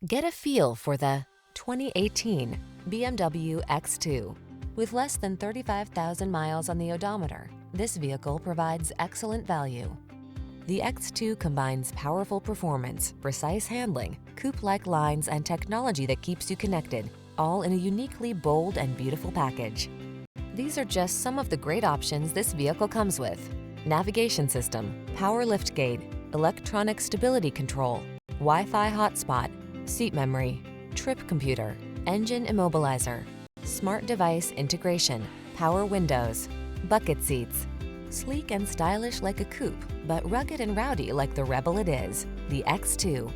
Get a feel for the 2018 BMW X2. With less than 35,000 miles on the odometer, this vehicle provides excellent value. The X2 combines powerful performance, precise handling, coupe-like lines, and technology that keeps you connected, all in a uniquely bold and beautiful package. These are just some of the great options this vehicle comes with: navigation system, power liftgate, electronic stability control, Wi-Fi hotspot, seat memory, trip computer, engine immobilizer, smart device integration, power windows, bucket seats. Sleek and stylish like a coupe, but rugged and rowdy like the rebel it is. The X2.